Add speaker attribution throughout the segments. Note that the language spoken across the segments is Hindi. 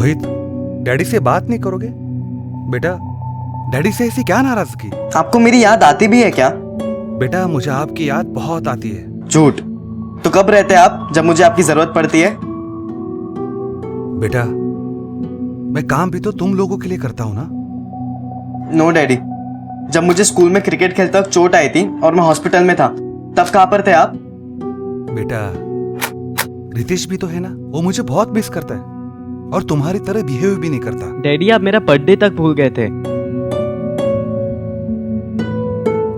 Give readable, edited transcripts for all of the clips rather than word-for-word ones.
Speaker 1: मोहित, डैडी से बात नहीं करोगे? बेटा, डैडी से ऐसी क्या नाराजगी?
Speaker 2: आपको मेरी याद आती भी है क्या?
Speaker 1: बेटा, मुझे आपकी याद बहुत आती है।
Speaker 2: झूठ। तो कब रहते हैं आप जब मुझे आपकी जरूरत पड़ती है?
Speaker 1: बेटा, मैं काम भी तो तुम लोगों के लिए करता हूं ना।
Speaker 2: नो डैडी, जब मुझे स्कूल में क्रिकेट खेलते वक्त चोट आई थी और मैं हॉस्पिटल में था, तब कहाँ पर थे आप?
Speaker 1: बेटा, रितेश भी तो है ना, वो मुझे बहुत मिस करता है और तुम्हारी तरह बिहेव भी नहीं करता।
Speaker 3: डैडी, आप मेरा बर्थडे तक भूल गए थे।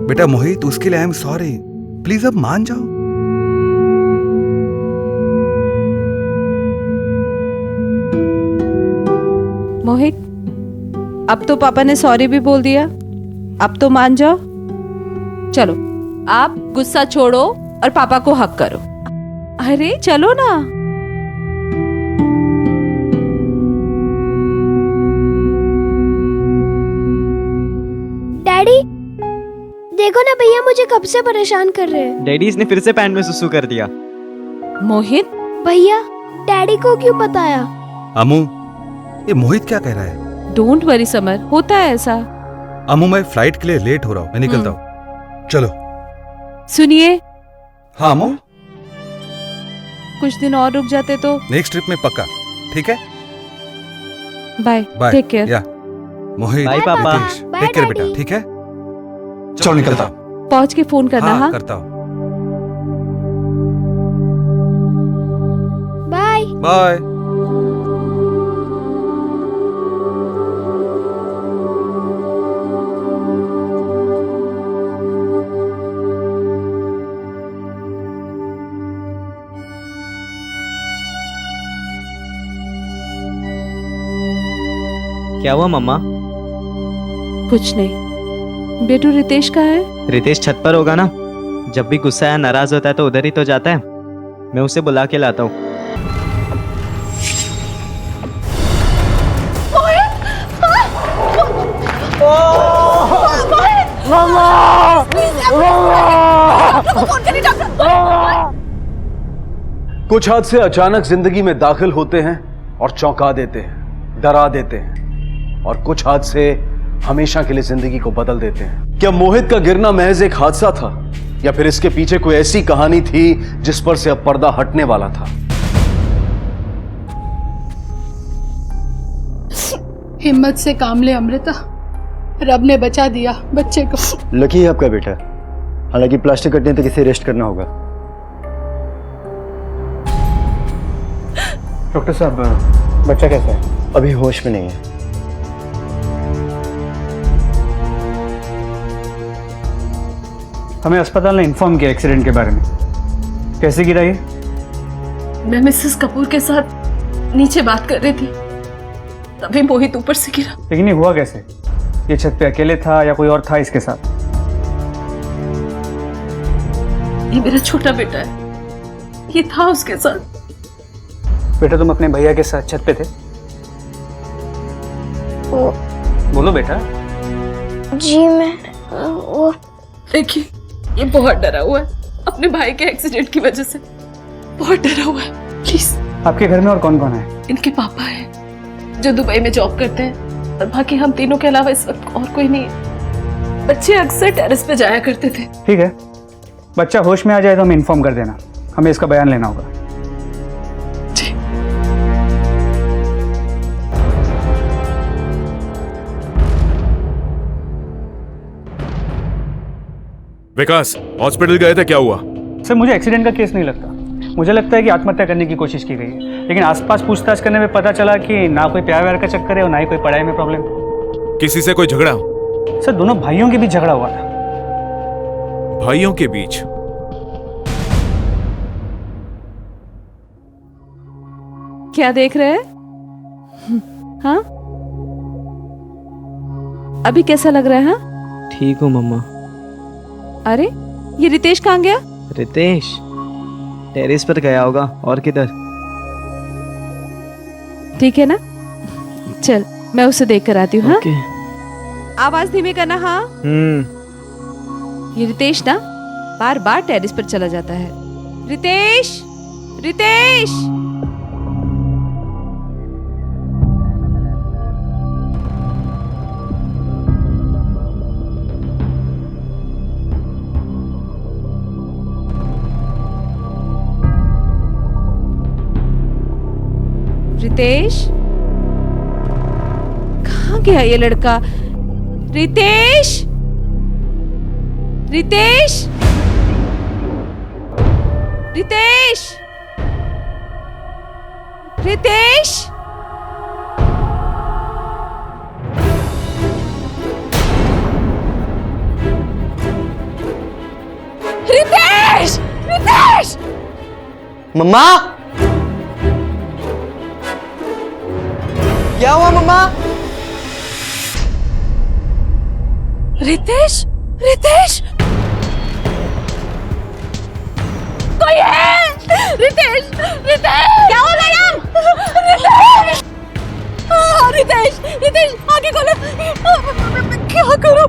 Speaker 1: बेटा मोहित, उसके लिए आई एम सॉरी। प्लीज अब मान जाओ।
Speaker 4: मोहित, अब तो पापा ने सॉरी भी बोल दिया, अब तो मान जाओ। चलो, आप गुस्सा छोड़ो और पापा को हक करो। अरे चलो ना।
Speaker 5: डैडी, देखो ना भैया मुझे कब से परेशान कर रहे हैं।
Speaker 3: डैडी, इसने फिर से पैंट में सुसु कर दिया।
Speaker 4: मोहित,
Speaker 5: भैया, डैडी को क्यों बताया?
Speaker 1: अमू, ये मोहित क्या कह रहा है?
Speaker 4: डोंट वरी समर, होता है ऐसा।
Speaker 1: अमू, मैं फ्लाइट के लिए लेट हो रहा हूँ, मैं निकलता हूँ। चलो।
Speaker 4: सुनिए,
Speaker 1: हाँ अमू,
Speaker 4: कुछ दिन और रुक जाते तो।
Speaker 1: नेक्स्ट ट्रिप में पक्का, ठीक है?
Speaker 4: Bye,
Speaker 1: bye.
Speaker 4: Take care.
Speaker 1: या मोहित,
Speaker 3: बाय पापा।
Speaker 1: Ritesh,
Speaker 5: bye
Speaker 1: take care
Speaker 5: daddy.
Speaker 1: बेटा, ठीक है? चलो निकलता हूँ।
Speaker 4: पहुंच के फोन करना। हाँ,
Speaker 1: करता हूँ।
Speaker 5: बाय।
Speaker 1: बाय।
Speaker 3: क्या हुआ मम्मा?
Speaker 4: कुछ नहीं। बेटू, रितेश कहाँ है?
Speaker 3: रितेश छत पर होगा ना। जब भी गुस्सा या नाराज होता है तो उधर ही तो जाता है। मैं उसे बुला के लाता हूँ।
Speaker 6: कुछ हादसे अचानक जिंदगी में दाखिल होते हैं और चौंका देते हैं, डरा देते हैं, और कुछ हादसे हमेशा के लिए जिंदगी को बदल देते हैं। क्या मोहित का गिरना महज एक हादसा था, या फिर इसके पीछे कोई ऐसी कहानी थी जिस पर से अब पर्दा हटने वाला था?
Speaker 7: हिम्मत से काम ले अमृता, रब ने बचा दिया बच्चे को।
Speaker 8: लकी है आपका बेटा, हालांकि प्लास्टिक कटने तक इसे रेस्ट करना होगा।
Speaker 9: डॉक्टर साहब, बच्चा कैसा है?
Speaker 8: अभी होश में नहीं है।
Speaker 9: हमें अस्पताल ने इन्फॉर्म किया एक्सीडेंट के बारे में। कैसे गिरा ये?
Speaker 7: मैं मिसेस कपूर के साथ नीचे बात कर रही थी, तभी मोहित ऊपर से गिरा।
Speaker 9: लेकिन ये हुआ कैसे? ये छत पे अकेले था या कोई और था इसके साथ?
Speaker 7: ये मेरा छोटा बेटा है, ये था उसके साथ।
Speaker 9: बेटा, तुम अपने भैया के साथ छत पे थे? बोलो बेटा।
Speaker 5: जी मैं वो
Speaker 7: देखिए, ये बहुत डरा हुआ है अपने भाई के एक्सीडेंट की वजह से, बहुत डरा हुआ है। प्लीज।
Speaker 9: आपके घर में और कौन कौन है?
Speaker 7: इनके पापा हैं जो दुबई में जॉब करते हैं, और बाकी हम तीनों के अलावा इस वक्त और कोई नहीं है। बच्चे अक्सर टेरेस पे जाया करते थे।
Speaker 9: ठीक है, बच्चा होश में आ जाए तो हमें इन्फॉर्म कर देना, हमें इसका बयान लेना होगा।
Speaker 10: विकास, हॉस्पिटल गए थे, क्या हुआ?
Speaker 9: सर, मुझे एक्सीडेंट का केस नहीं लगता। मुझे लगता है कि आत्महत्या करने की कोशिश की गई है, लेकिन आसपास पूछताछ करने में पता चला कि ना कोई प्यार व्यार का चक्कर है और ना ही कोई पढ़ाई में प्रॉब्लम।
Speaker 10: किसी से कोई झगड़ा?
Speaker 9: सर, दोनों भाइयों के बीच झगड़ा हुआ था।
Speaker 10: भाइयों के बीच?
Speaker 4: क्या देख रहे हैं? हाँ, अभी कैसा लग रहा है? हाँ,
Speaker 3: ठीक हूँ मम्मा।
Speaker 4: अरे ये रितेश कहाँ गया?
Speaker 3: रितेश टेरेस पर गया होगा, और किधर?
Speaker 4: ठीक है ना, चल मैं उसे देख कर आती हूँ। हाँ,
Speaker 3: ओके।
Speaker 4: आवाज धीमी करना। हाँ, ये रितेश ना बार बार टेरेस पर चला जाता है। रितेश, रितेश। रितेश, कहाँ गया ये लड़का? रितेश, रितेश, रितेश, रितेश, रितेश, रितेश,
Speaker 2: मम्मा, क्या हुआ मम्मा?
Speaker 4: रितेश, रितेश, कोई है? रितेश, रितेश, क्या हो मैडम? रितेश, रितेश, रितेश, आगे खोलो, क्या करूं?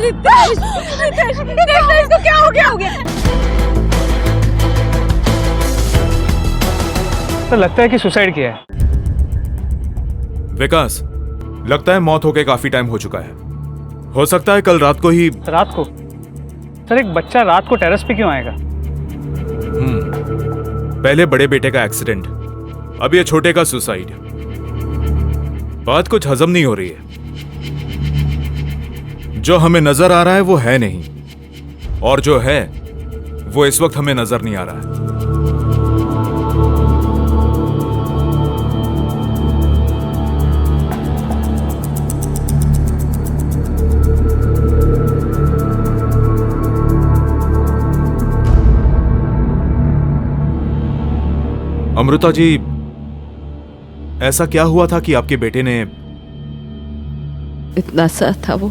Speaker 4: रितेश, रितेश, रितेश को क्या हो गया?
Speaker 9: तो लगता है कि सुसाइड किया है।
Speaker 10: विकास, लगता है मौत होके काफी टाइम हो चुका है। हो सकता है कल रात को ही।
Speaker 9: रात को? सर, एक बच्चा रात को टेरेस पे क्यों आएगा?
Speaker 10: पहले बड़े बेटे का एक्सीडेंट, अब ये छोटे का सुसाइड। बात कुछ हजम नहीं हो रही है। जो हमें नजर आ रहा है वो है नहीं, और जो है वो इस वक्त हमें नजर नहीं आ रहा है। अमृता जी, ऐसा क्या हुआ था कि आपके बेटे ने?
Speaker 4: इतना सा था वो,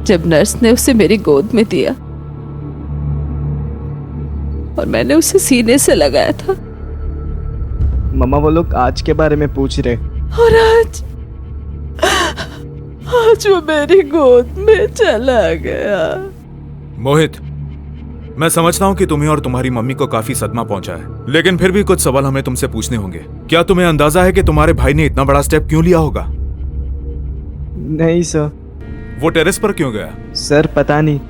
Speaker 4: जब नर्स ने उसे मेरी गोद में दिया और मैंने उसे सीने से लगाया था,
Speaker 3: मम्मा वो लोग आज के बारे में पूछ रहे।
Speaker 4: और आज वो मेरी गोद में चला गया।
Speaker 10: मोहित, मैं समझता हूं कि तुम्हें और तुम्हारी मम्मी को काफी सदमा पहुंचा है, लेकिन फिर भी कुछ सवाल हमें तुमसे पूछने होंगे। क्या तुम्हें अंदाजा है कि तुम्हारे भाई ने इतना बड़ा स्टेप क्यों लिया होगा?
Speaker 3: नहीं सर।
Speaker 10: वो टेरेस पर क्यों गया?
Speaker 3: सर पता नहीं,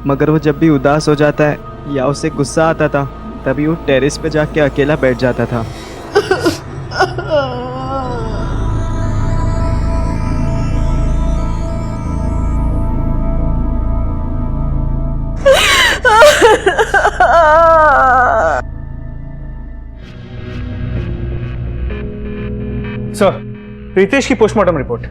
Speaker 3: मगर वो जब भी उदास हो जाता है या उसे गुस्सा आता था तभी वो टेरेस पे जाके अकेला बैठ जाता था।
Speaker 9: सर, रितेश की पोस्टमार्टम रिपोर्ट।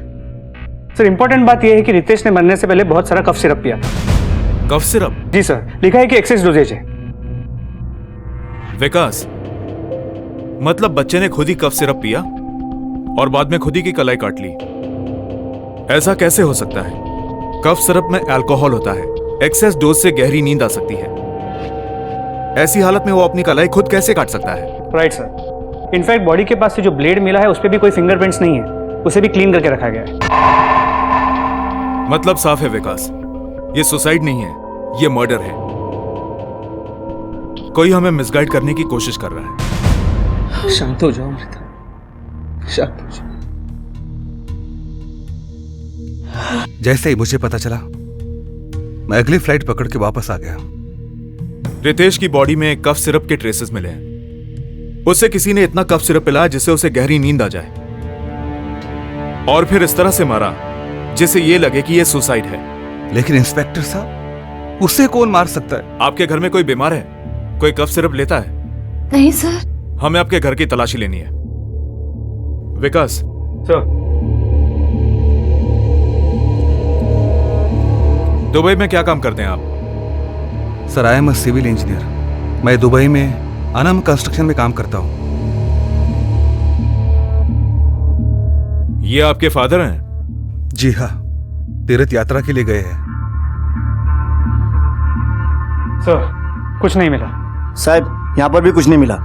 Speaker 9: सर, इंपॉर्टेंट बात यह है कि रितेश ने मरने से पहले बहुत सारा कफ सिरप पिया था।
Speaker 10: Cough syrup?
Speaker 9: जी सर, लिखा है कि एक्सेस डोजेज है।
Speaker 10: विकास, मतलब बच्चे ने खुद ही कफ सिरप पिया और बाद में खुद ही की कलाई काट ली? ऐसा कैसे हो सकता है? कफ सिरप में अल्कोहल होता है, एक्सेस डोज से गहरी नींद आ सकती है। ऐसी हालत में वो अपनी कलाई खुद कैसे काट सकता है?
Speaker 9: Right sir. इनफैक्ट बॉडी के पास से जो ब्लेड मिला है उस पर भी कोई फिंगरप्रिंट्स नहीं है, उसे भी क्लीन करके रखा गया है।
Speaker 10: मतलब साफ है विकास, ये सुसाइड नहीं है, ये मर्डर है। कोई हमें मिसगाइड करने की कोशिश कर रहा है।
Speaker 9: शांत हो जाओ अमृता, शांत हो जाओ।
Speaker 1: जैसे ही मुझे पता चला, मैं अगली फ्लाइट पकड़ के वापस आ गया।
Speaker 10: रितेश की बॉडी में कफ सिरप के ट्रेसेस मिले हैं। उससे किसी ने इतना कफ सिरप पिलाया जिससे उसे गहरी नींद आ जाए, और फिर इस तरह से मारा जिससे ये लगे कि ये सुसाइड है।
Speaker 1: लेकिन इंस्पेक्टर साहब, उसे कौन मार सकता है?
Speaker 10: आपके घर में कोई बीमार है? कोई कफ सिरप लेता है?
Speaker 7: नहीं सर।
Speaker 10: हमें आपके घर की तलाशी लेनी है। विकास
Speaker 9: सर,
Speaker 10: दुबई में क्या काम करते हैं आप?
Speaker 1: Sir, I am a civil engineer. मैं दुबई में अनम कंस्ट्रक्शन में काम करता हूं।
Speaker 10: ये आपके फादर हैं?
Speaker 1: जी हाँ, तीर्थ यात्रा के लिए गए हैं।
Speaker 9: सर, कुछ नहीं मिला।
Speaker 8: साहब, यहाँ पर भी कुछ नहीं मिला।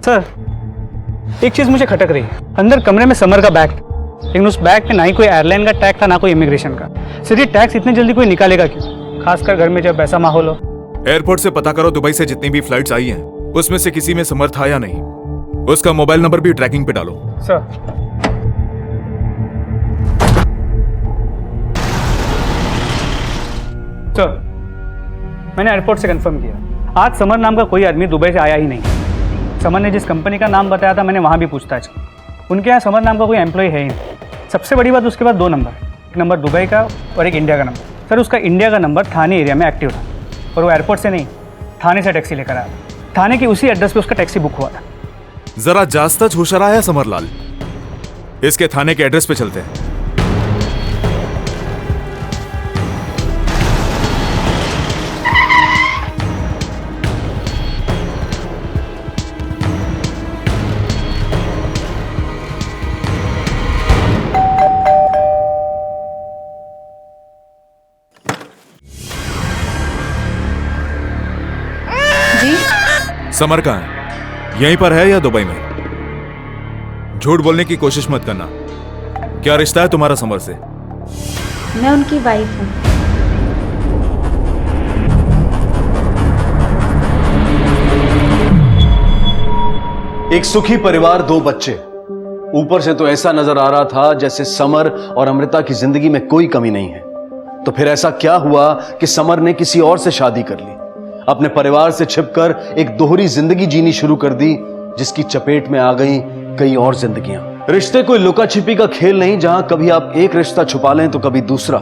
Speaker 9: सर, एक चीज मुझे खटक रही है। अंदर कमरे में समर का बैग था, लेकिन उस बैग पे ना ही कोई एयरलाइन का टैग था ना कोई इमिग्रेशन का। सर, ये टैक्स इतनी जल्दी कोई निकालेगा क्यों, खासकर घर में जब ऐसा माहौल हो?
Speaker 10: एयरपोर्ट से पता करो दुबई से जितनी भी फ्लाइट्स आई हैं उसमें से किसी में समर था या नहीं। उसका मोबाइल नंबर भी ट्रैकिंग पे डालो।
Speaker 9: सर। सर, मैंने एयरपोर्ट से कंफर्म किया, आज समर नाम का कोई आदमी दुबई से आया ही नहीं। समर ने जिस कंपनी का नाम बताया था, मैंने वहाँ भी पूछताछ की, उनके यहाँ समर नाम का कोई एम्प्लॉय है ही नहीं। सबसे बड़ी बात, उसके पास 2 नंबर, एक नंबर दुबई का और एक इंडिया का नंबर। सर, उसका इंडिया का नंबर थाने एरिया में एक्टिव था, और वो एयरपोर्ट से नहीं, थाने से टैक्सी लेकर आया था। थाने की उसी एड्रेस पे उसका टैक्सी बुक हुआ था।
Speaker 10: जरा जास्त होशियार है समरलाल, इसके थाने के एड्रेस पे चलते हैं। समर कहाँ है? यहीं पर है या दुबई में? झूठ बोलने की कोशिश मत करना। क्या रिश्ता है तुम्हारा समर से?
Speaker 5: मैं उनकी वाइफ हूँ।
Speaker 6: एक सुखी परिवार, 2 बच्चे। ऊपर से तो ऐसा नजर आ रहा था जैसे समर और अमृता की जिंदगी में कोई कमी नहीं है। तो फिर ऐसा क्या हुआ कि समर ने किसी और से शादी कर ली, अपने परिवार से छिपकर एक दोहरी जिंदगी जीनी शुरू कर दी, जिसकी चपेट में आ गई कई और जिंदगियां। रिश्ते कोई लुका छिपी का खेल नहीं, जहां कभी आप एक रिश्ता छुपा लें तो कभी दूसरा।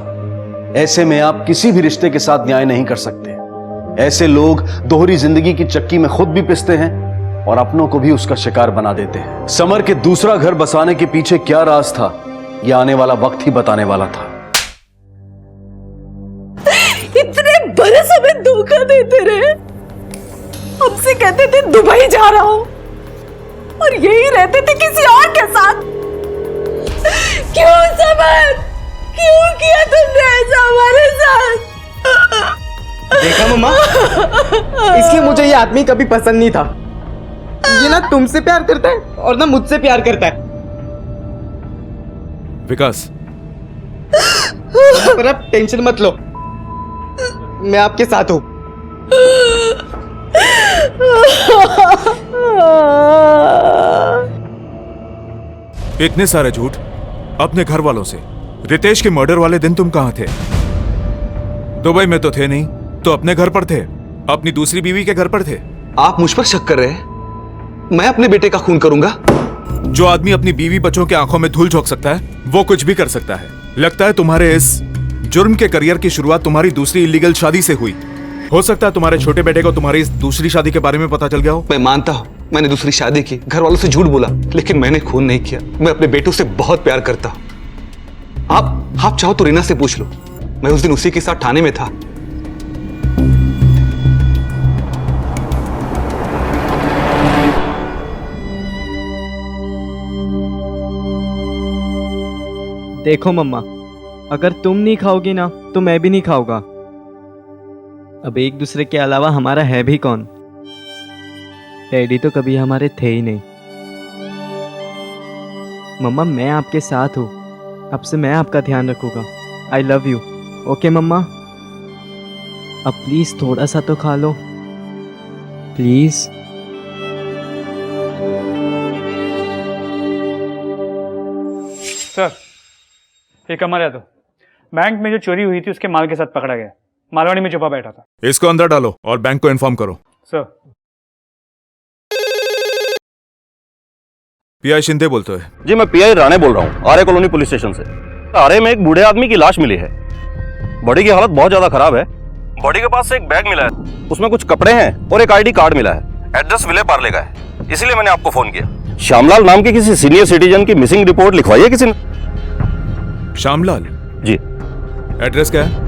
Speaker 6: ऐसे में आप किसी भी रिश्ते के साथ न्याय नहीं कर सकते। ऐसे लोग दोहरी जिंदगी की चक्की में खुद भी पिसते हैं और अपनों को भी उसका शिकार बना देते हैं। समर के दूसरा घर बसाने के पीछे क्या राज था, यह आने वाला वक्त ही बताने वाला था।
Speaker 7: इतने बरस हमें धोखा देते रहे, हमसे कहते थे दुबई जा रहा हूं, और यही रहते थे किसी और के साथ। क्यों समर, क्यों किया तुमने ऐसा हमारे साथ?
Speaker 2: देखा मम्मा, इसलिए मुझे ये आदमी कभी पसंद नहीं था। ये ना तुमसे प्यार करता है और ना मुझसे प्यार करता है।
Speaker 10: विकास,
Speaker 2: पर अब टेंशन मत लो, मैं आपके साथ हूं।
Speaker 10: इतने सारे झूठ अपने घर वालों से। रितेश के मर्डर वाले दिन तुम कहां थे? दुबई में तो थे नहीं, तो अपने घर पर थे, अपनी दूसरी बीवी के घर पर थे।
Speaker 1: आप मुझ पर शक कर रहे हैं? मैं अपने बेटे का खून करूंगा?
Speaker 10: जो आदमी अपनी बीवी बच्चों के आंखों में धूल झोंक सकता है, वो कुछ भी कर सकता है। लगता है तुम्हारे इस जुर्म के करियर की शुरुआत तुम्हारी दूसरी इलीगल शादी से हुई। हो सकता है तुम्हारे छोटे बेटे को तुम्हारी इस दूसरी शादी के बारे में पता चल गया हो।
Speaker 1: मैं मानता हूँ मैंने दूसरी शादी की, घर वालों से झूठ बोला, लेकिन मैंने खून नहीं किया। मैं अपने बेटों से बहुत प्यार करता हूँ। आप चाहो तो रीना से पूछ लो, मैं उस दिन उसी के साथ थाने में था।
Speaker 3: देखो मम्मा, अगर तुम नहीं खाओगी ना तो मैं भी नहीं खाऊंगा। अब एक दूसरे के अलावा हमारा है भी कौन? डैडी तो कभी हमारे थे ही नहीं। मम्मा, मैं आपके साथ हूँ, अब से मैं आपका ध्यान रखूंगा। I love you. ओके मम्मा, अब प्लीज थोड़ा सा तो खा लो प्लीज।
Speaker 9: सर, ये कमर है तो बैंक में जो चोरी हुई थी उसके माल के साथ पकड़ा गया। मालवाड़ी में छुपा बैठा था।
Speaker 10: इसको अंदर डालो और बैंक को इन्फॉर्म करो।
Speaker 9: सर।
Speaker 10: पीआई शिंदे बोलते हैं।
Speaker 11: जी, मैं पीआई राणे बोल रहा हूँ, आर्य कॉलोनी पुलिस स्टेशन से। आर्य में एक बूढ़े आदमी की लाश मिली है। बॉडी की हालत बहुत ज्यादा खराब है। बॉडी के पास से एक बैग मिला है, उसमें कुछ कपड़े हैं और एक आईडी कार्ड मिला है। एड्रेस विले पार्ले का है, इसीलिए मैंने आपको फोन किया। श्यामलाल नाम के किसी सीनियर सिटीजन की मिसिंग रिपोर्ट लिखवाई है किसी ने?
Speaker 10: श्यामलाल
Speaker 11: जी।
Speaker 10: एड्रेस क्या है?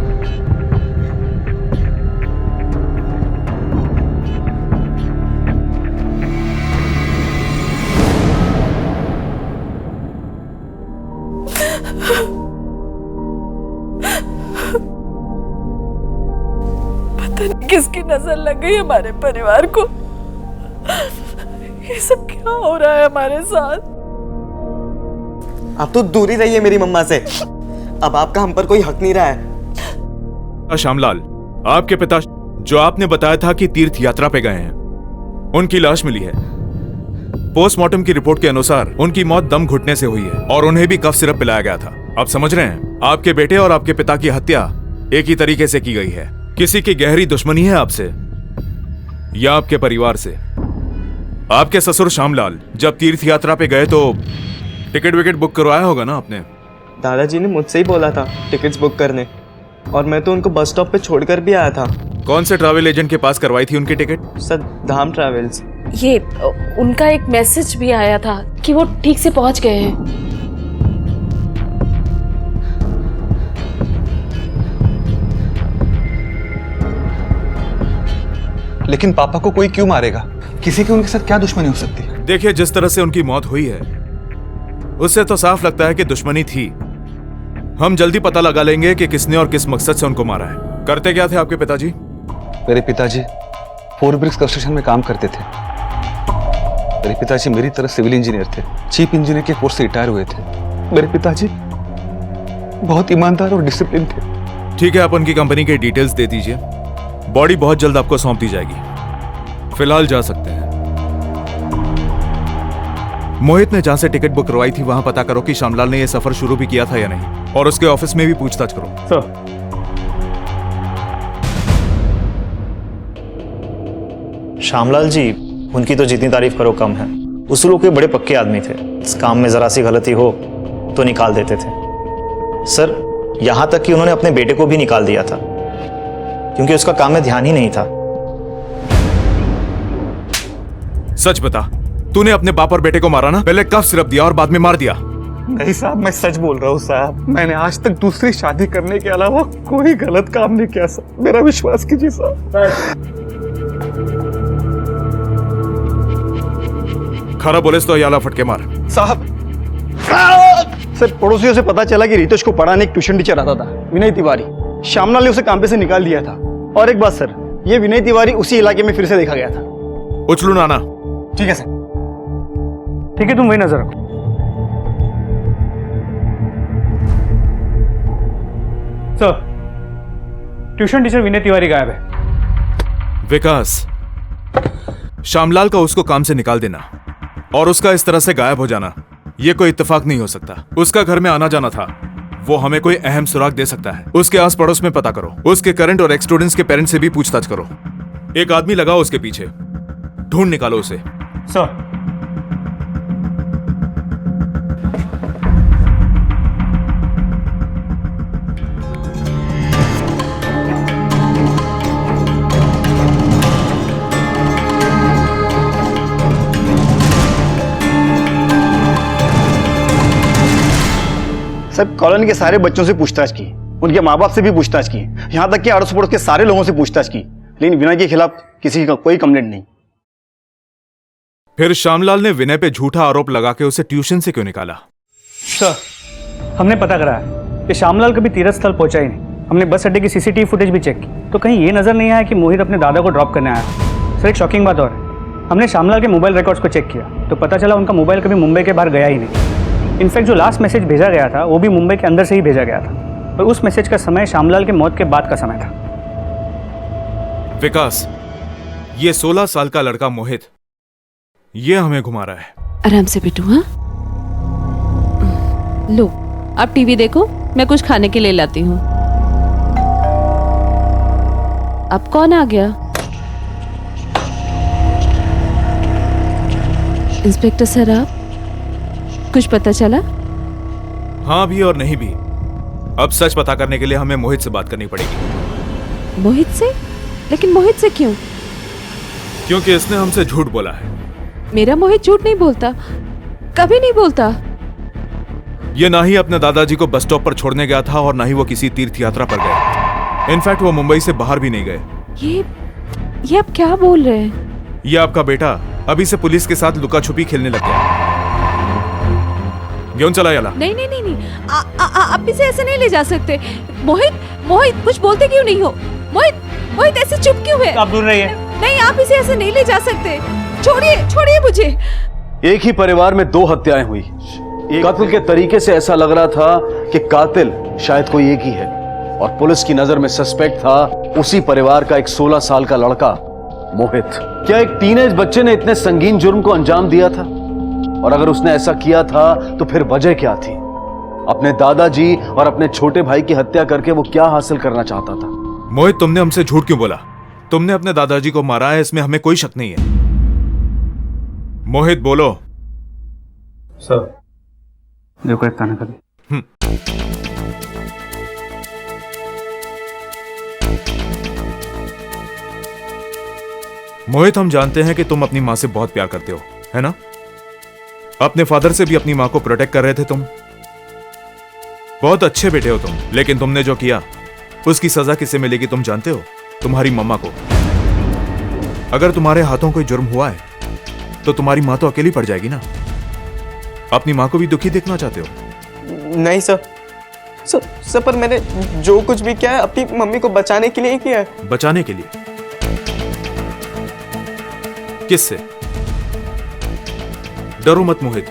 Speaker 7: पता नहीं किसकी नजर लग गई हमारे परिवार को। ये सब क्या हो रहा है हमारे साथ?
Speaker 2: आप तो दूर ही रहिए मेरी मम्मा से। अब आपका हम पर कोई हक नहीं रहा है।
Speaker 10: श्यामलाल, आपके पिता जो आपने बताया था कि तीर्थ यात्रा पे गए हैं, उनकी लाश मिली है। पोस्टमार्टम की रिपोर्ट के अनुसार उनकी मौत दम घुटने से हुई है और उन्हें भी कफ सिरप पिलाया गया था। आप समझ रहे हैं, आपके बेटे और आपके पिता की हत्या एक ही तरीके से की गई है। किसी की गहरी दुश्मनी है आपसे या आपके परिवार से। आपके ससुर श्यामलाल जब तीर्थ यात्रा पे गए तो टिकट विकेट बुक करवाया होगा ना आपने?
Speaker 2: दादाजी ने मुझसे ही बोला था टिकट्स बुक करने, और मैं तो उनको बस स्टॉप पे छोड़कर भी आया था।
Speaker 10: कौन से ट्रैवल एजेंट के पास करवाई थी उनकी टिकट?
Speaker 2: सर, धाम ट्रैवल्स।
Speaker 7: ये उनका एक मैसेज भी आया था कि वो ठीक से पहुंच गए हैं।
Speaker 1: लेकिन पापा को कोई क्यों मारेगा? किसी की उनके साथ क्या दुश्मनी हो सकती है?
Speaker 10: देखिए, जिस तरह से उनकी मौत हुई है उससे तो साफ लगता है कि दुश्मनी थी। हम जल्दी पता लगा लेंगे कि किसने और किस मकसद से उनको मारा है। करते क्या थे आपके पिताजी?
Speaker 1: मेरे पिताजी फोरब्रिक्स कंस्ट्रक्शन में काम करते थे। मेरे पिताजी मेरी तरह सिविल इंजीनियर थे, चीफ इंजीनियर के कोर्स से रिटायर हुए थे। मेरे पिताजी बहुत ईमानदार और डिसिप्लिन थे।
Speaker 10: ठीक है, आप उनकी कंपनी के डिटेल्स दे दीजिए। बॉडी बहुत जल्द आपको सौंप दी जाएगी। फिलहाल जा सकते हैं। मोहित ने जहां से टिकट बुक करवाई थी वहां पता करो कि श्यामलाल ने यह सफर शुरू भी किया था या नहीं, और उसके ऑफिस में भी पूछताछ करो।
Speaker 9: सर,
Speaker 8: श्यामलाल जी, उनकी तो जितनी तारीफ करो कम है। उसूलों के बड़े पक्के आदमी थे। इस काम में जरा सी गलती हो तो निकाल देते थे। सर, यहां तक कि उन्होंने अपने बेटे को भी निकाल दिया था क्योंकि उसका काम में ध्यान ही नहीं था।
Speaker 10: सच बता, तूने अपने बाप और बेटे को मारा ना? पहले कफ सिरप दिया और बाद में मार दिया।
Speaker 1: नहीं साहब, मैं सच बोल रहा हूँ साहब। मैंने आज तक दूसरी शादी करने के अलावा कोई गलत काम नहीं किया साहब। मेरा विश्वास कीजिए साहब।
Speaker 10: खरा बोले तो याला फटके मार।
Speaker 1: साहब,
Speaker 8: सर, पड़ोसियों से पता चला कि रितेश को पढ़ाने एक ट्यूशन टीचर आता था, विनय तिवारी। श्यामलाल ने उसे काम पे से निकाल दिया था। और एक बात सर, ये विनय तिवारी उसी इलाके में फिर से देखा गया था।
Speaker 10: उछलू नाना।
Speaker 1: ठीक है सर।
Speaker 9: ठीक है, तुम वही नजर रखो। Sir, tuition teacher Vinay Tiwari गायब है।
Speaker 10: विकास, श्यामलाल का उसको काम से निकाल देना और उसका इस तरह से गायब हो जाना, यह कोई इत्तेफाक नहीं हो सकता। उसका घर में आना जाना था, वो हमें कोई अहम सुराग दे सकता है। उसके आस पड़ोस में पता करो, उसके करंट और एक्स स्टूडेंट्स के पेरेंट्स से भी पूछताछ करो। एक आदमी लगाओ उसके पीछे, ढूंढ निकालो उसे।
Speaker 9: सर,
Speaker 8: सब कॉलोनी के सारे बच्चों से पूछताछ की, उनके माँ बाप से भी पूछताछ की, यहाँ तक कि अड़ोस पड़ोस के सारे लोगों से पूछताछ की, लेकिन विनय के खिलाफ किसी का कोई कंप्लेंट नहीं।
Speaker 10: फिर श्यामलाल ने विनय पे झूठा आरोप लगा के उसे ट्यूशन से क्यों निकाला?
Speaker 9: सर, हमने पता करा है कि श्यामलाल कभी तीर्थ स्थल पहुंचा ही नहीं। हमने बस अड्डे की सीसीटीवी फुटेज भी चेक की तो कहीं ये नजर नहीं आया कि मोहित अपने दादा को ड्रॉप करने आया। सर, एक शॉकिंग बात और है, हमने श्यामलाल के मोबाइल रिकॉर्ड्स को चेक किया तो पता चला उनका मोबाइल कभी मुंबई के बाहर गया ही नहीं। इनफैक्ट जो लास्ट मैसेज भेजा गया था वो भी मुंबई के अंदर से ही भेजा गया था, और उस मैसेज का समय श्यामलाल के मौत के बाद का समय था।
Speaker 10: विकास, ये 16 साल का लड़का मोहित ये हमें घुमा रहा है।
Speaker 4: आराम से बेटू। हाँ, लो आप टीवी देखो, मैं कुछ खाने के लिए लाती हूँ। अब कौन आ गया? इंस्पेक्टर सर, आप कुछ पता चला?
Speaker 10: हाँ भी और नहीं भी। अब सच पता करने के लिए हमें मोहित से बात करनी पड़ेगी।
Speaker 4: मोहित से? लेकिन मोहित से क्यों?
Speaker 10: क्योंकि इसने हमसे झूठ बोला है।
Speaker 4: मेरा मोहित झूठ नहीं बोलता, कभी नहीं बोलता।
Speaker 10: ये ना ही अपने दादाजी को बस स्टॉप पर छोड़ने गया था और ना ही वो किसी तीर्थ यात्रा पर गए। इनफैक्ट वो मुंबई से बाहर भी नहीं गए।
Speaker 4: ये आप क्या बोल रहे हैं?
Speaker 10: ये आपका बेटा अभी से पुलिस के साथ लुका छुपी खेलने लग गया। क्यों चला याला?
Speaker 4: नहीं नहीं नहीं नहीं, आप इसे ऐसे नहीं ले जा सकते। मोहित कुछ बोलते क्यों नहीं हो? मोहित ऐसे चुप क्यों है?
Speaker 9: आप दूर रहिए।
Speaker 4: नहीं, आप इसे ऐसे नहीं ले जा सकते। छोड़िए मुझे।
Speaker 6: एक ही परिवार में 2 हत्याएं हुई। कत्ल के तरीके से ऐसा लग रहा था कि कातिल शायद कोई एक ही है, और पुलिस की नजर में सस्पेक्ट था उसी परिवार का एक 16 साल का लड़का मोहित। क्या एक टीनेज बच्चे ने इतने संगीन जुर्म को अंजाम दिया था? और अगर उसने ऐसा किया था तो फिर वजह क्या थी? अपने दादाजी और अपने छोटे भाई की हत्या करके वो क्या हासिल करना चाहता था?
Speaker 10: मोहित, तुमने हमसे झूठ क्यों बोला? तुमने अपने दादाजी को मारा है, इसमें हमें कोई शक नहीं है। मोहित बोलो।
Speaker 9: सर देखो एक खाना खा दे।
Speaker 10: मोहित, हम जानते हैं कि तुम अपनी मां से बहुत प्यार करते हो, है ना? अपने फादर से भी अपनी मां को प्रोटेक्ट कर रहे थे तुम। बहुत अच्छे बेटे हो तुम, लेकिन तुमने जो किया उसकी सजा किसे मिलेगी तुम जानते हो? तुम्हारी मम्मा को। अगर तुम्हारे हाथों कोई जुर्म हुआ है तो तुम्हारी मां तो अकेली पड़ जाएगी ना। अपनी मां को भी दुखी देखना चाहते हो?
Speaker 2: नहीं सर, सर पर मैंने जो कुछ भी किया है अपनी मम्मी को बचाने के लिए ही किया है।
Speaker 10: बचाने के लिए? किससे? डरो मत मोहित,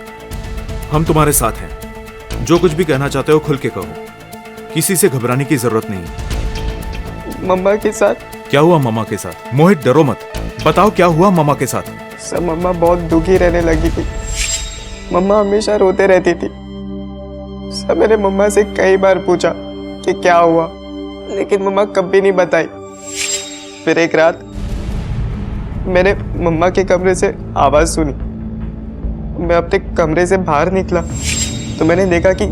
Speaker 10: हम तुम्हारे साथ हैं। जो कुछ भी कहना चाहते हो खुल के कहो, किसी से घबराने की जरूरत नहीं।
Speaker 2: मम्मा के साथ?
Speaker 10: क्या हुआ मम्मा के साथ? मोहित डरो मत, बताओ क्या हुआ मम्मा के साथ?
Speaker 2: सर मम्मा बहुत दुखी रहने लगी थी। मम्मा हमेशा रोते रहती थी। सर मैंने मम्मा से कई बार पूछा कि क्या हुआ, लेकिन मम्मा कभी नहीं बताई। फिर एक रात मैंने मम्मा के कमरे से आवाज सुनी। मैं अपने कमरे से बाहर निकला तो मैंने देखा कि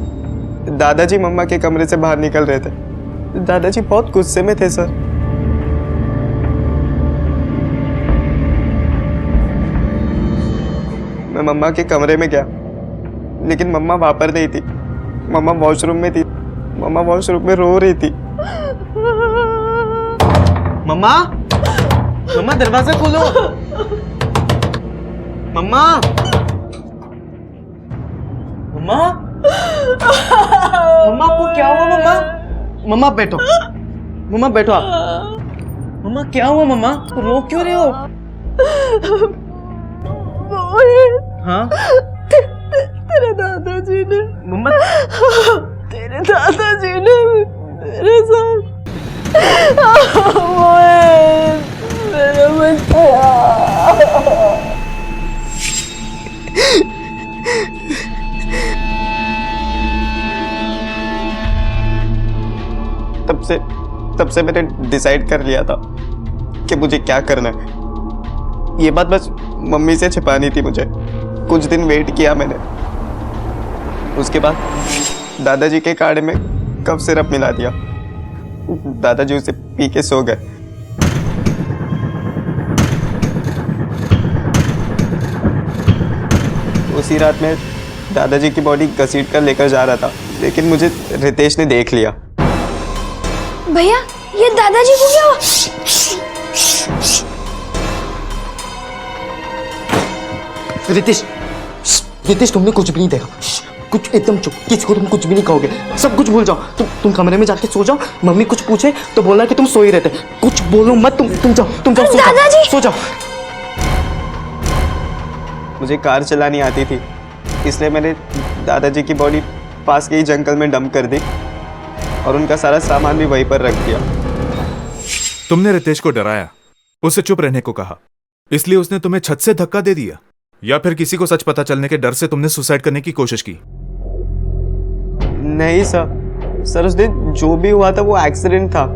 Speaker 2: दादाजी मम्मा के कमरे से बाहर निकल रहे थे। दादाजी बहुत गुस्से में थे सर। मैं मम्मा के कमरे में गया, लेकिन मम्मा वहां पर नहीं थी। मम्मा वॉशरूम में थी। मम्मा वॉशरूम में रो रही थी। मम्मा, मम्मा दरवाजा खोलो। मम्मा, मम्मा, मम्मा को क्या हुआ? मम्मा, मम्मा बैठो। मम्मा बैठो आप। मम्मा क्या हुआ? मम्मा रो क्यों रहे हो? हाँ?
Speaker 7: तेरे दादाजी ने,
Speaker 2: मम्मा
Speaker 7: तेरे दादाजी ने मेरे साथ मेरा बच्चा।
Speaker 2: तब से मैंने डिसाइड कर लिया था कि मुझे क्या करना है। ये बात बस मम्मी से छिपानी थी मुझे। कुछ दिन वेट किया मैंने। उसके बाद दादाजी के काढ़े में कफ सिरप मिला दिया। दादाजी उसे पी के सो गए। उसी रात में दादाजी की बॉडी घसीट कर लेकर जा रहा था, लेकिन मुझे रितेश ने देख लिया।
Speaker 5: भैया ये दादाजी को क्या हुआ?
Speaker 2: रितेश तुमने कुछ भी नहीं देखा। कुछ एकदम चुप, किसी को तुम कुछ भी नहीं कहोगे। सब कुछ भूल जाओ। तुम कमरे में जाके सो जाओ। मम्मी कुछ पूछे तो बोलना कि तुम सो ही रहते। कुछ बोलो मत। तुम जाओ
Speaker 5: दादाजी!
Speaker 2: सो जाओ। मुझे कार चलानी आती थी, इसलिए मैंने दादाजी की बॉडी पास के ही जंगल में डंप कर दी और उनका सारा सामान भी वहीं पर रख दिया।
Speaker 10: तुमने रितेश को डराया, उसे चुप रहने को कहा, इसलिए उसने तुम्हें छत से धक्का दे दिया? या फिर किसी को सच पता चलने के डर से तुमने सुसाइड करने की कोशिश की?
Speaker 2: नहीं सर, उस दिन जो भी हुआ था वो एक्सीडेंट था।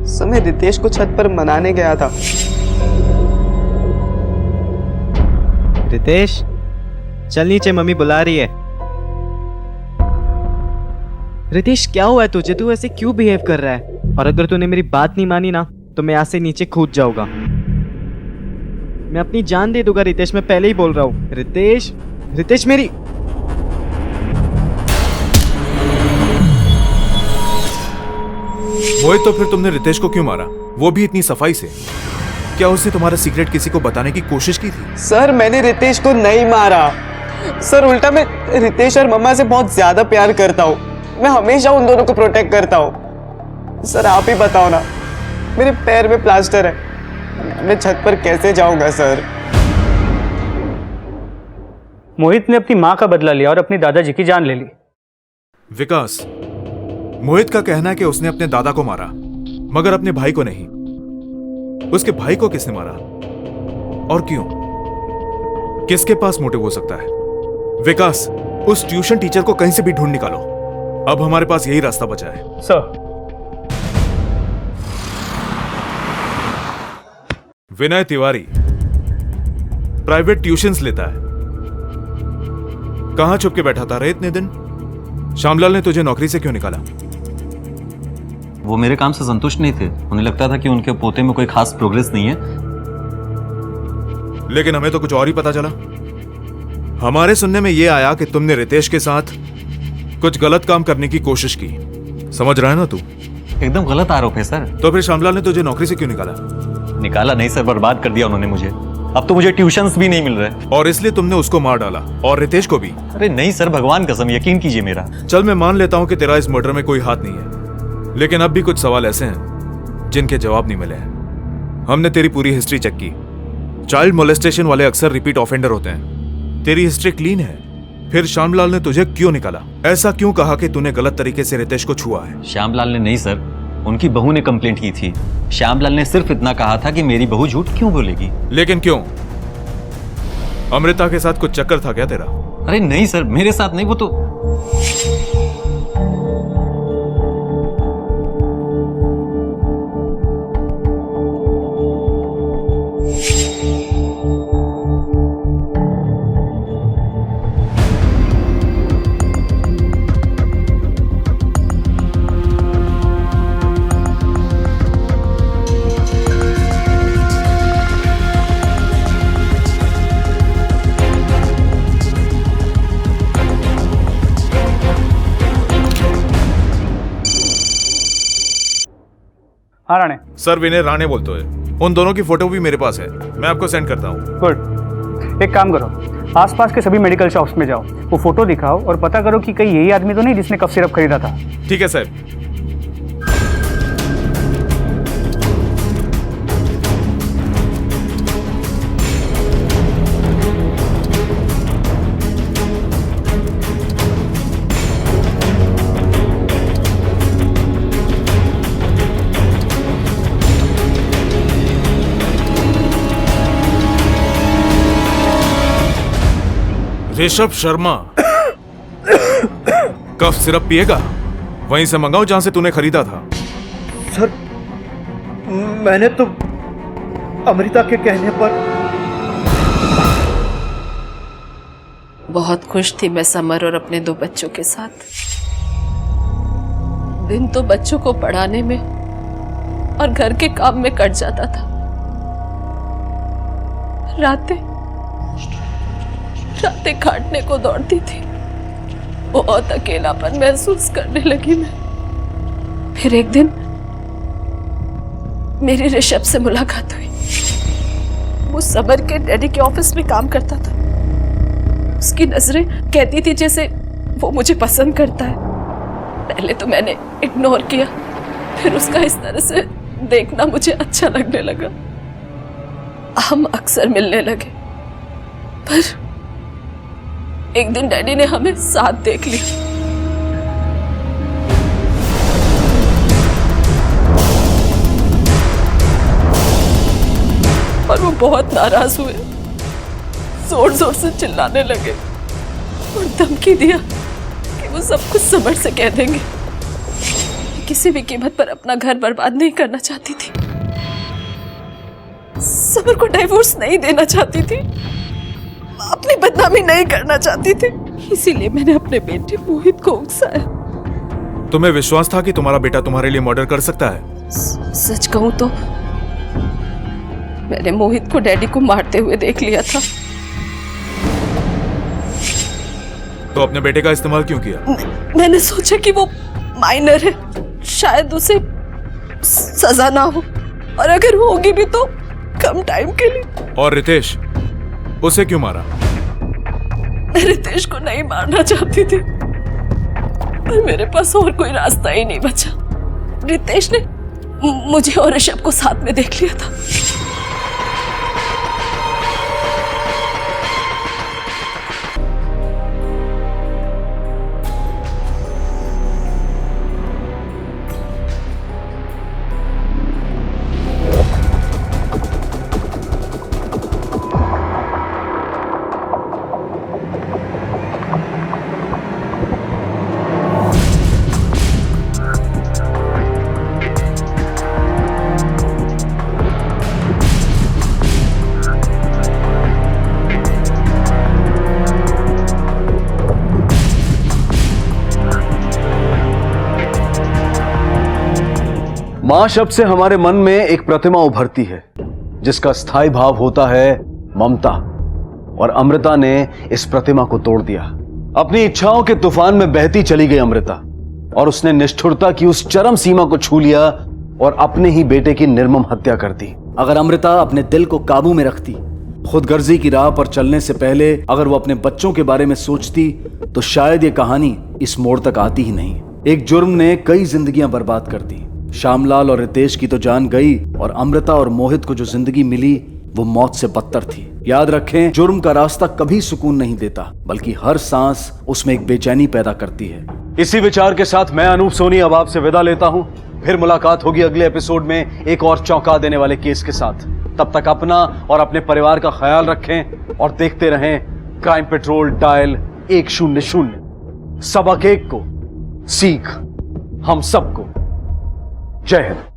Speaker 2: सर मैं रितेश को छत पर मनाने गया था।
Speaker 3: रितेश चल नीचे, मम्मी बुला रही है। रितेश क्या हुआ है तुझे? तू ऐसे क्यों बिहेव कर रहा है? और अगर तूने मेरी बात नहीं मानी ना तो मैं यहाँ से नीचे कूद जाऊंगा। मैं अपनी जान दे दूंगा रितेश, मैं पहले ही बोल रहा हूँ। रितेश मेरी
Speaker 10: मोहित, तो फिर तुमने रितेश को क्यों मारा, वो भी इतनी सफाई से? क्या उसने तुम्हारा सीक्रेट किसी को बताने की कोशिश की थी?
Speaker 2: सर मैंने रितेश को नहीं मारा सर, उल्टा मैं रितेश और मम्मा से बहुत ज्यादा प्यार करता हूँ। मैं हमेशा उन दोनों को प्रोटेक्ट करता हूँ। सर आप ही बताओ ना, मेरे पैर में प्लास्टर है, मैं छत पर कैसे जाऊंगा सर?
Speaker 9: मोहित ने अपनी माँ का बदला लिया और अपनी दादाजी की जान ले ली।
Speaker 10: विकास, मोहित का कहना है कि उसने अपने दादा को मारा, मगर अपने भाई को नहीं। उसके भाई को किसने मारा और क्यों? किसके पास मोटिव हो सकता है? विकास, उस ट्यूशन टीचर को कहीं से भी ढूंढ निकालो। अब हमारे पास यही रास्ता बचा है।
Speaker 9: Sir.
Speaker 10: Vinay Tiwari private tuitions लेता है। कहां छुप के बैठा था रे इतने दिन? श्यामलाल ने तुझे नौकरी से क्यों निकाला?
Speaker 12: वो मेरे काम से संतुष्ट नहीं थे। उन्हें लगता था कि उनके पोते में कोई खास प्रोग्रेस नहीं है।
Speaker 10: लेकिन हमें तो कुछ और ही पता चला। हमारे सुनने में यह आया कि तुमने रितेश के साथ कुछ गलत काम करने की कोशिश की। समझ रहा है ना तू?
Speaker 12: एकदम गलत आरोप है सर।
Speaker 10: तो फिर श्यामलाल ने तुझे नौकरी से क्यों निकाला?
Speaker 12: निकाला नहीं सर, बर्बाद कर दिया उन्होंने मुझे। अब तो मुझे ट्यूशंस भी नहीं मिल रहे।
Speaker 10: और इसलिए तुमने उसको मार डाला और रितेश को भी?
Speaker 12: अरे नहीं सर, भगवान कसम, यकीन कीजिए मेरा।
Speaker 10: चल मैं मान लेता हूं कि तेरा इस मर्डर में कोई हाथ नहीं है, लेकिन अब भी कुछ सवाल ऐसे हैं जिनके जवाब नहीं मिले हैं। हमने तेरी पूरी हिस्ट्री चेक की। चाइल्ड मोलेस्टेशन वाले अक्सर रिपीट ऑफेंडर होते हैं। तेरी हिस्ट्री क्लीन है। फिर श्यामलाल ने तुझे क्यों निकाला? ऐसा क्यों कहा कि तूने गलत तरीके से रितेश को छुआ है?
Speaker 12: श्यामलाल ने नहीं सर, उनकी बहू ने कंप्लेंट की थी। श्यामलाल ने सिर्फ इतना कहा था कि मेरी बहू झूठ क्यों बोलेगी।
Speaker 10: लेकिन क्यों? अमृता के साथ कुछ चक्कर था क्या तेरा?
Speaker 12: अरे नहीं सर, मेरे साथ नहीं, वो तो
Speaker 9: हाँ राणे।
Speaker 10: सर, विनय राणे बोलते हैं। उन दोनों की फोटो भी मेरे पास है, मैं आपको सेंड करता हूँ।
Speaker 9: गुड। एक काम करो, आसपास के सभी मेडिकल शॉप्स में जाओ, वो फोटो दिखाओ और पता करो कि कहीं यही आदमी तो नहीं जिसने कफ सिरप खरीदा था।
Speaker 10: ठीक है sir. Rishabh Sharma cough syrup पिएगा? वहीं से मंगाओ जहां से तूने खरीदा था।
Speaker 6: सर, मैंने तो अमृता के कहने पर।
Speaker 4: बहुत खुश थी मैं समर और अपने 2 बच्चों के साथ। दिन तो बच्चों को पढ़ाने में और घर के काम में कट जाता था। रातें काटने को दौड़ती थी। बहुत अकेलापन महसूस करने लगी मैं। फिर एक दिन मेरी ऋषभ से मुलाकात हुई। वो समर के डैडी के ऑफिस में काम करता था। उसकी नजरें कहती थी जैसे वो मुझे पसंद करता है। पहले तो मैंने इग्नोर किया, फिर उसका इस तरह से देखना मुझे अच्छा लगने लगा। हम अक्सर मिलने लगे, पर एक दिन डैडी ने हमें साथ देख लिया। और वो बहुत नाराज हुए, जोर जोर से चिल्लाने लगे और धमकी दिया कि वो सब कुछ समर से कह देंगे। किसी भी कीमत पर अपना घर बर्बाद नहीं करना चाहती थी। समर को डाइवोर्स नहीं देना चाहती थी, अपनी बदनामी नहीं करना चाहती थी। इसीलिए मैंने अपने बेटे मोहित को उकसाया।
Speaker 10: तुम्हें विश्वास था कि तुम्हारा बेटा तुम्हारे लिए मर्डर कर सकता है?
Speaker 4: सच कहूं तो मैंने मोहित को डैडी को मारते हुए देख लिया था।
Speaker 10: तो अपने बेटे का इस्तेमाल क्यों किया?
Speaker 4: मैंने सोचा कि वो माइनर है, शायद उसे सजा ना हो, और अगर होगी भी तो कम टाइम के लिए।
Speaker 10: और रितेश, उसे क्यों मारा?
Speaker 4: मैं रितेश को नहीं मारना चाहती थी, पर मेरे पास और कोई रास्ता ही नहीं बचा। रितेश ने मुझे और ऋषभ को साथ में देख लिया था।
Speaker 6: मां शब्द से हमारे मन में एक प्रतिमा उभरती है जिसका स्थायी भाव होता है ममता, और अमृता ने इस प्रतिमा को तोड़ दिया। अपनी इच्छाओं के तूफान में बहती चली गई अमृता, और उसने निष्ठुरता की उस चरम सीमा को छू लिया और अपने ही बेटे की निर्मम हत्या कर दी।
Speaker 13: अगर अमृता अपने दिल को काबू में रखती, खुदगर्जी की राह पर चलने से पहले अगर वो अपने बच्चों के बारे में सोचती, तो शायद ये कहानी इस मोड़ तक आती ही नहीं। एक जुर्म ने कई जिंदगियां बर्बाद कर दी। श्यामलाल और रितेश की तो जान गई, और अमृता और मोहित को जो जिंदगी मिली वो मौत से बदतर थी। याद रखें, जुर्म का रास्ता कभी सुकून नहीं देता, बल्कि हर सांस उसमें एक बेचैनी पैदा करती है।
Speaker 6: इसी विचार के साथ मैं अनूप सोनी अब आपसे विदा लेता हूं। फिर मुलाकात होगी अगले एपिसोड में एक और चौंका देने वाले केस के साथ। तब तक अपना और अपने परिवार का ख्याल रखें और देखते रहें क्राइम पेट्रोल डायल 100। सबक एक को सीख हम सबको। जय हिंद।